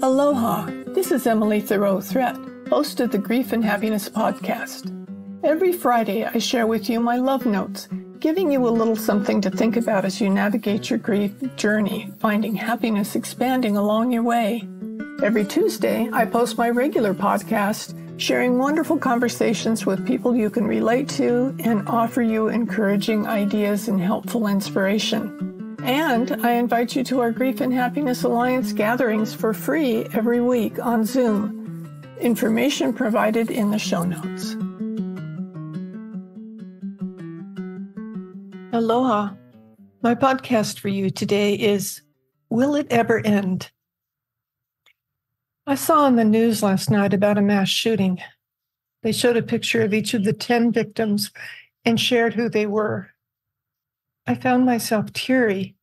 Aloha, this is Emily Thoreau-Threat, host of the Grief and Happiness podcast. Every Friday, I share with you my love notes, giving you a little something to think about as you navigate your grief journey, finding happiness expanding along your way. Every Tuesday, I post my regular podcast, sharing wonderful conversations with people you can relate to and offer you encouraging ideas and helpful inspiration. And I invite you to our Grief and Happiness Alliance gatherings for free every week on Zoom. Information provided in the show notes. Aloha. My podcast for you today is, Will It Ever End? I saw on the news last night about a mass shooting. They showed a picture of each of the 10 victims and shared who they were. I found myself teary,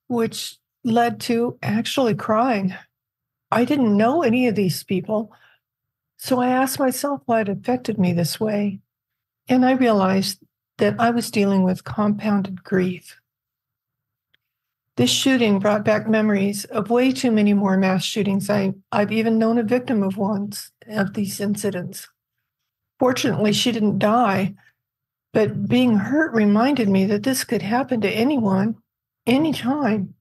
which led to actually crying. I didn't know any of these people, so I asked myself why it affected me this way, and I realized that I was dealing with compounded grief. This shooting brought back memories of way too many more mass shootings. I've even known a victim of one of these incidents. Fortunately, she didn't die, but being hurt reminded me that this could happen to anyone, anytime.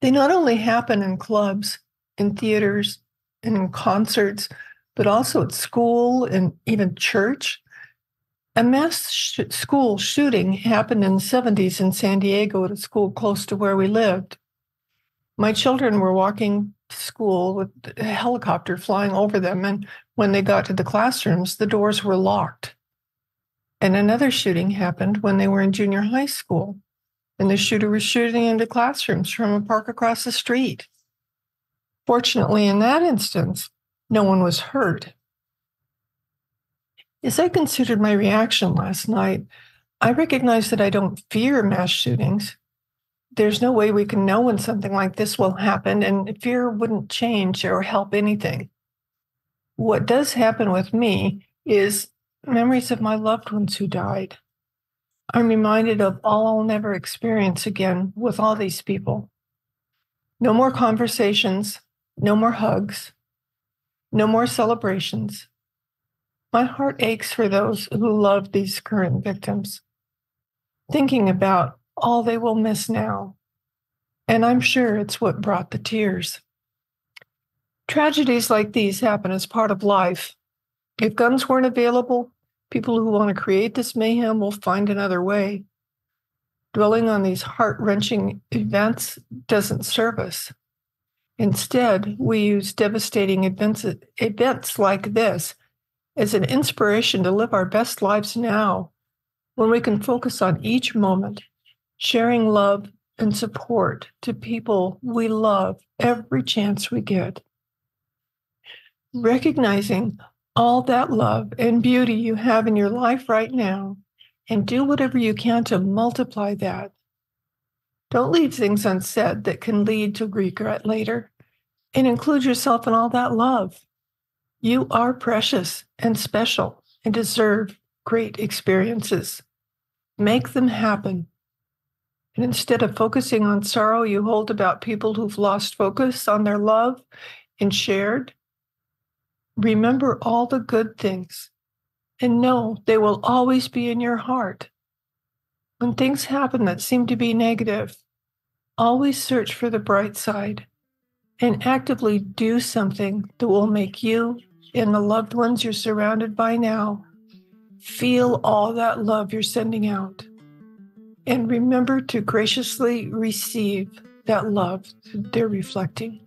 They not only happen in clubs, in theaters, and in concerts, but also at school and even church. A mass school shooting happened in the 70s in San Diego at a school close to where we lived. My children were walking to school with a helicopter flying over them, and when they got to the classrooms, the doors were locked. And another shooting happened when they were in junior high school, and the shooter was shooting into classrooms from a park across the street. Fortunately, in that instance, no one was hurt. As I considered my reaction last night, I recognized that I don't fear mass shootings. There's no way we can know when something like this will happen, and fear wouldn't change or help anything. What does happen with me is memories of my loved ones who died. I'm reminded of all I'll never experience again with all these people. No more conversations, no more hugs, no more celebrations. My heart aches for those who love these current victims, thinking about all they will miss now. And I'm sure it's what brought the tears. Tragedies like these happen as part of life. If guns weren't available, people who want to create this mayhem will find another way. Dwelling on these heart-wrenching events doesn't serve us. Instead, we use devastating events like this as an inspiration to live our best lives now, when we can focus on each moment, sharing love and support to people we love every chance we get. Recognizing all that love and beauty you have in your life right now, and do whatever you can to multiply that. Don't leave things unsaid that can lead to regret later, and include yourself in all that love. You are precious and special and deserve great experiences. Make them happen. And instead of focusing on sorrow you hold about people who've lost focus on their love and shared, remember all the good things and know they will always be in your heart. When things happen that seem to be negative, always search for the bright side and actively do something that will make you and the loved ones you're surrounded by now feel all that love you're sending out. And remember to graciously receive that love they're reflecting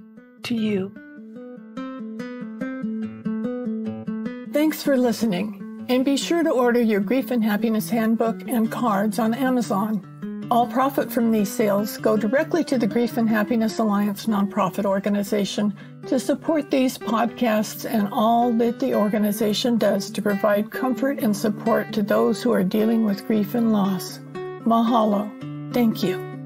to you. Thanks for listening, and be sure to order your Grief and Happiness Handbook and cards on Amazon. All profit from these sales go directly to the Grief and Happiness Alliance nonprofit organization to support these podcasts and all that the organization does to provide comfort and support to those who are dealing with grief and loss. Mahalo. Thank you.